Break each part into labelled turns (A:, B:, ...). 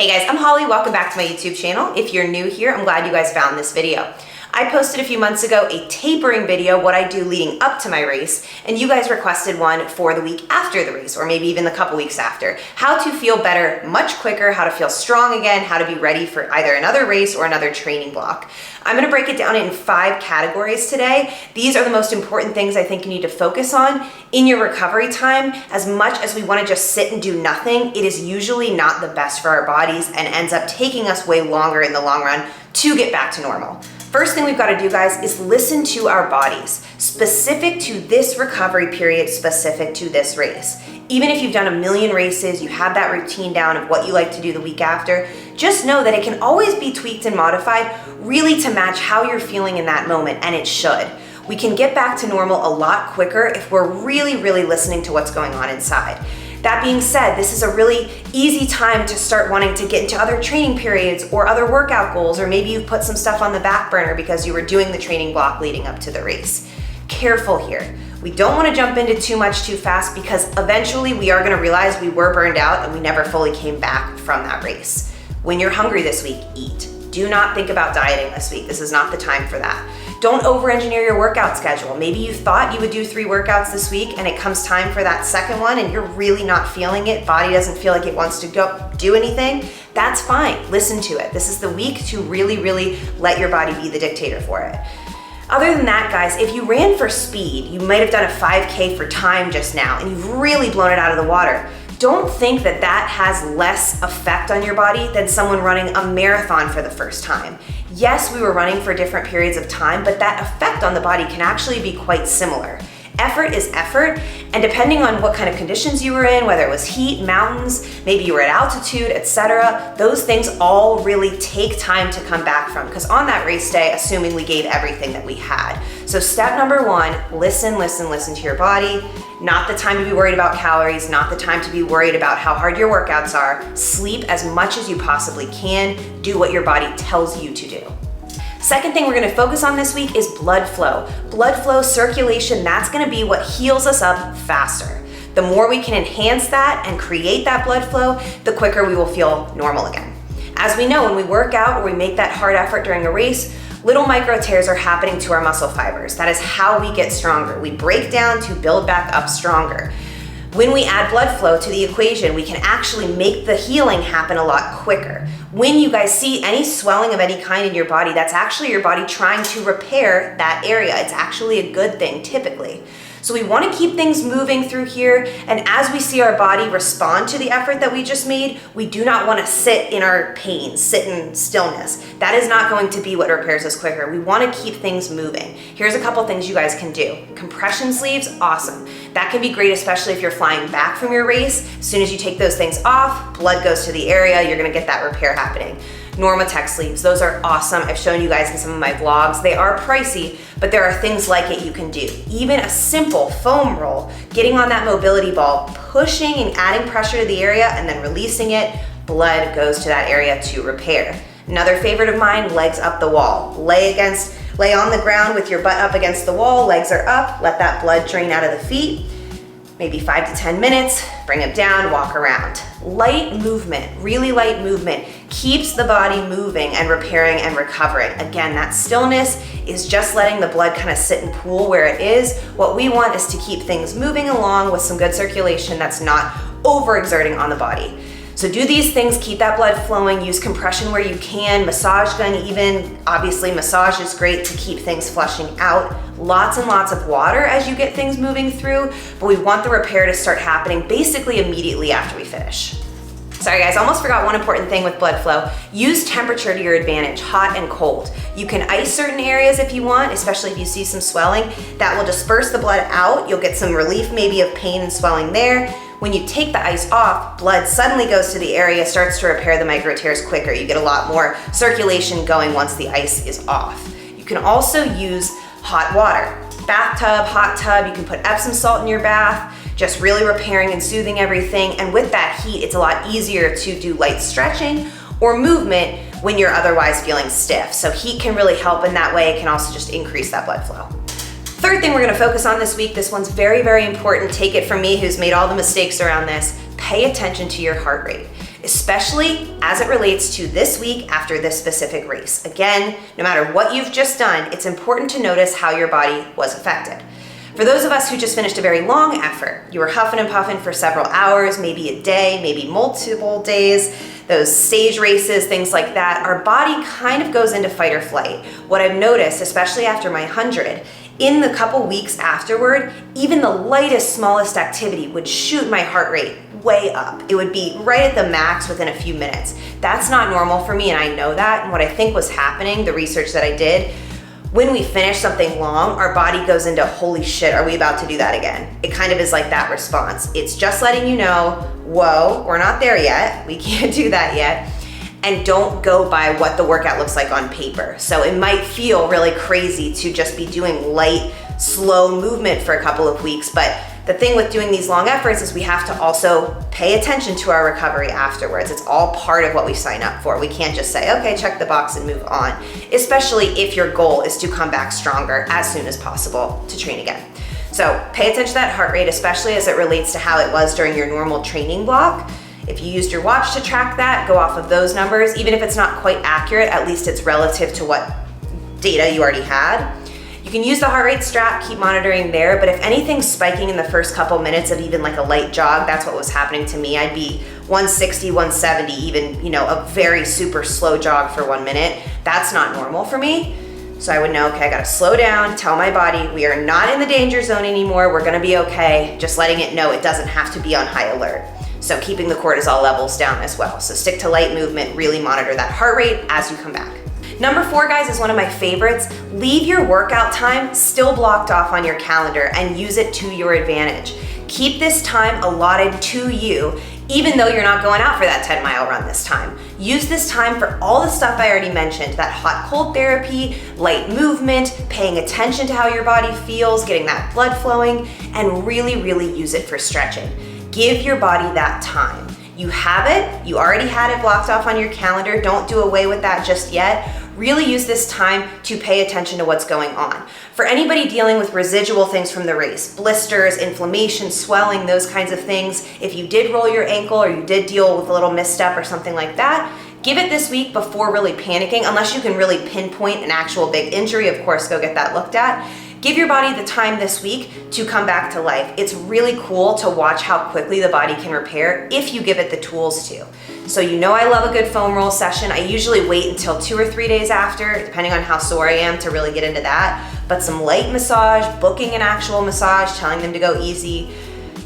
A: Hey guys, I'm Holly. Welcome back to my YouTube channel. If you're new here, I'm glad you guys found this video. I posted a few months ago a tapering video, what I do leading up to my race, and you guys requested one for the week after the race, or maybe even the couple weeks after. How to feel better much quicker, how to feel strong again, how to be ready for either another race or another training block. I'm gonna break it down in 5 categories today. These are the most important things I think you need to focus on in your recovery time. As much as we wanna just sit and do nothing, it is usually not the best for our bodies and ends up taking us way longer in the long run to get back to normal. First thing we've got to do, guys, is listen to our bodies, specific to this recovery period, specific to this race. Even if you've done a million races, you have that routine down of what you like to do the week after, just know that it can always be tweaked and modified really to match how you're feeling in that moment, and it should. We can get back to normal a lot quicker if we're really listening to what's going on inside. That being said, this is a really easy time to start wanting to get into other training periods or other workout goals, or maybe you've put some stuff on the back burner because you were doing the training block leading up to the race. Careful here. We don't want to jump into too much too fast because eventually we are going to realize we were burned out and we never fully came back from that race. When you're hungry this week, eat. Do not think about dieting this week. This is not the time for that. Don't over-engineer your workout schedule. Maybe you thought you would do 3 workouts this week and it comes time for that second one and you're really not feeling it. Body doesn't feel like it wants to go do anything. That's fine. Listen to it. This is the week to really let your body be the dictator for it. Other than that, guys, if you ran for speed, you might have done a 5K for time just now and you've really blown it out of the water. Don't think that that has less effect on your body than someone running a marathon for the first time. Yes, we were running for different periods of time, but that effect on the body can actually be quite similar. Effort is effort, and depending on what kind of conditions you were in, whether it was heat, mountains, maybe you were at altitude, etc., those things all really take time to come back from, because on that race day, assuming we gave everything that we had. So step number 1, listen to your body. Not the time to be worried about calories, not the time to be worried about how hard your workouts are. Sleep as much as you possibly can. Do what your body tells you to do. Second thing we're gonna focus on this week is blood flow. Blood flow, circulation, that's gonna be what heals us up faster. The more we can enhance that and create that blood flow, the quicker we will feel normal again. As we know, when we work out or we make that hard effort during a race, little micro tears are happening to our muscle fibers. That is how we get stronger. We break down to build back up stronger. When we add blood flow to the equation, we can actually make the healing happen a lot quicker. When you guys see any swelling of any kind in your body, that's actually your body trying to repair that area. It's actually a good thing, typically. So we want to keep things moving through here, and as we see our body respond to the effort that we just made, we do not want to sit in our pain, sit in stillness. That is not going to be what repairs us quicker. We want to keep things moving. Here's a couple things you guys can do. Compression sleeves, awesome. That can be great, especially if you're flying back from your race. As soon as you take those things off, blood goes to the area, you're going to get that repair happening. Normatec sleeves, those are awesome. I've shown you guys in some of my vlogs. They are pricey, but there are things like it you can do. Even a simple foam roll, getting on that mobility ball, pushing and adding pressure to the area and then releasing it, blood goes to that area to repair. Another favorite of mine, legs up the wall. Lay on the ground with your butt up against the wall, legs are up, let that blood drain out of the feet. Maybe 5 to 10 minutes, bring it down, walk around. Light movement, really light movement, keeps the body moving and repairing and recovering. Again, that stillness is just letting the blood kind of sit and pool where it is. What we want is to keep things moving along with some good circulation that's not overexerting on the body. So do these things, keep that blood flowing, use compression where you can, massage gun even. Obviously massage is great to keep things flushing out. Lots and lots of water as you get things moving through, but we want the repair to start happening basically immediately after we finish. Sorry guys, almost forgot one important thing with blood flow. Use temperature to your advantage, hot and cold. You can ice certain areas if you want, especially if you see some swelling. That will disperse the blood out. You'll get some relief maybe of pain and swelling there. When you take the ice off, blood suddenly goes to the area, starts to repair the micro tears quicker. You get a lot more circulation going once the ice is off. You can also use hot water. Bathtub, hot tub, you can put Epsom salt in your bath, just really repairing and soothing everything. And with that heat, it's a lot easier to do light stretching or movement when you're otherwise feeling stiff. So heat can really help in that way. It can also just increase that blood flow. Third thing we're gonna focus on this week, this one's very important. Take it from me who's made all the mistakes around this. Pay attention to your heart rate. especially as it relates to this week after this specific race. Again, no matter what you've just done, it's important to notice how your body was affected. For those of us who just finished a very long effort, you were huffing and puffing for several hours, maybe a day, maybe multiple days, those stage races, things like that, our body kind of goes into fight or flight. What I've noticed, especially after my 100, in the couple weeks afterward, even the lightest, smallest activity would shoot my heart rate way up. It would be right at the max within a few minutes. That's not normal for me, and I know that. And what I think was happening, the research that I did, when we finish something long, our body goes into, holy shit, are we about to do that again? It kind of is like that response. It's just letting you know, whoa, we're not there yet. We can't do that yet. And don't go by what the workout looks like on paper. So it might feel really crazy to just be doing light, slow movement for a couple of weeks, but the thing with doing these long efforts is we have to also pay attention to our recovery afterwards. It's all part of what we sign up for. We can't just say, okay, check the box and move on, especially if your goal is to come back stronger as soon as possible to train again. So pay attention to that heart rate, especially as it relates to how it was during your normal training block. If you used your watch to track that, go off of those numbers. Even if it's not quite accurate, at least it's relative to what data you already had. You can use the heart rate strap, keep monitoring there, but if anything's spiking in the first couple minutes of even like a light jog, that's what was happening to me. I'd be 160, 170, even, a very super slow jog for 1 minute. That's not normal for me. So I would know, okay, I gotta slow down, tell my body we are not in the danger zone anymore, we're gonna be okay, just letting it know it doesn't have to be on high alert. So keeping the cortisol levels down as well. So stick to light movement, really monitor that heart rate as you come back. Number 4, guys, is one of my favorites. Leave your workout time still blocked off on your calendar and use it to your advantage. Keep this time allotted to you, even though you're not going out for that 10-mile run this time. Use this time for all the stuff I already mentioned, that hot-cold therapy, light movement, paying attention to how your body feels, getting that blood flowing, and really, really use it for stretching. Give your body that time. You have it, you already had it blocked off on your calendar, don't do away with that just yet. Really use this time to pay attention to what's going on. For anybody dealing with residual things from the race, blisters, inflammation, swelling, those kinds of things, if you did roll your ankle or you did deal with a little misstep or something like that, give it this week before really panicking, unless you can really pinpoint an actual big injury, of course, go get that looked at. Give your body the time this week to come back to life. It's really cool to watch how quickly the body can repair if you give it the tools to. So I love a good foam roll session. I usually wait until 2 or 3 days after, depending on how sore I am, to really get into that. But some light massage, booking an actual massage, telling them to go easy,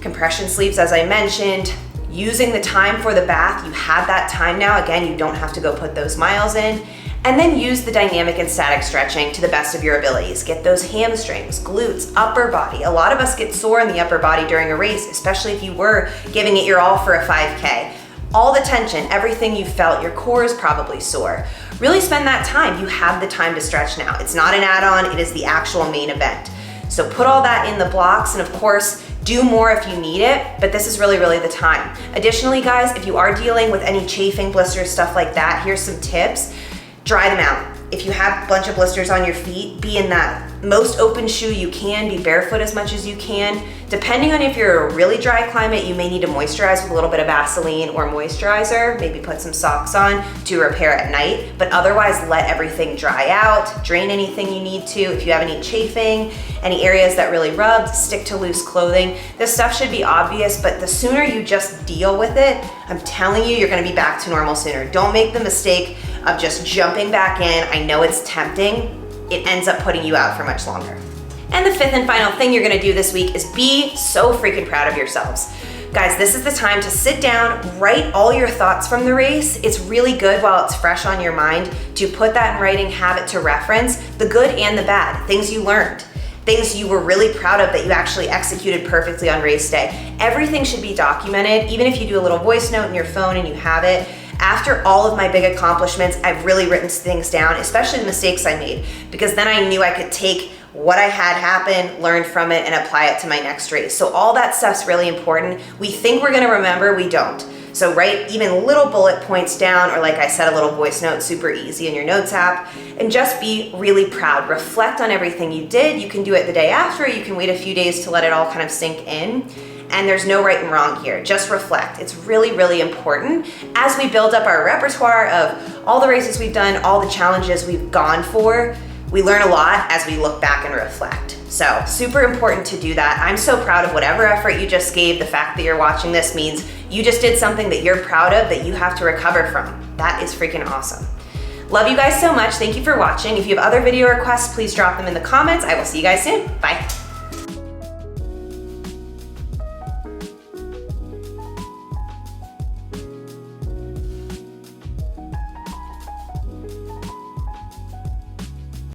A: compression sleeps, as I mentioned, using the time for the bath. You have that time now. Again, you don't have to go put those miles in. And then use the dynamic and static stretching to the best of your abilities. Get those hamstrings, glutes, upper body. A lot of us get sore in the upper body during a race, especially if you were giving it your all for a 5K. All the tension, everything you felt, your core is probably sore. Really spend that time. You have the time to stretch now. It's not an add-on, it is the actual main event. So put all that in the blocks, and of course, do more if you need it, but this is really, really the time. Additionally, guys, if you are dealing with any chafing, blisters, stuff like that, here's some tips. Dry them out. If you have a bunch of blisters on your feet, be in that most open shoe you can, be barefoot as much as you can. Depending on if you're a really dry climate, you may need to moisturize with a little bit of Vaseline or moisturizer, maybe put some socks on to repair at night, but otherwise let everything dry out, drain anything you need to. If you have any chafing, any areas that really rubbed, stick to loose clothing. This stuff should be obvious, but the sooner you just deal with it, I'm telling you, you're gonna be back to normal sooner. Don't make the mistake of just jumping back in. I know it's tempting. It ends up putting you out for much longer. And the 5th and final thing you're gonna do this week is be so freaking proud of yourselves. Guys, this is the time to sit down, write all your thoughts from the race. It's really good while it's fresh on your mind to put that in writing, have it to reference, the good and the bad, things you learned, things you were really proud of that you actually executed perfectly on race day. Everything should be documented, even if you do a little voice note in your phone and you have it. After all of my big accomplishments, I've really written things down, especially the mistakes I made, because then I knew I could take what I had happen, learn from it, and apply it to my next race. So all that stuff's really important. We think we're gonna remember, we don't. So write even little bullet points down, or like I said, a little voice note, super easy in your notes app, and just be really proud. Reflect on everything you did. You can do it the day after, you can wait a few days to let it all kind of sink in. and there's no right and wrong here. Just reflect. It's really, really important as we build up our repertoire of all the races we've done, all the challenges we've gone for. We learn a lot as we look back and reflect. So super important to do that. I'm so proud of whatever effort you just gave. The fact that you're watching this means you just did something that you're proud of that you have to recover from. That is freaking awesome. Love you guys so much. Thank you for watching. If you have other video requests, please drop them in the comments. I will see you guys soon. Bye.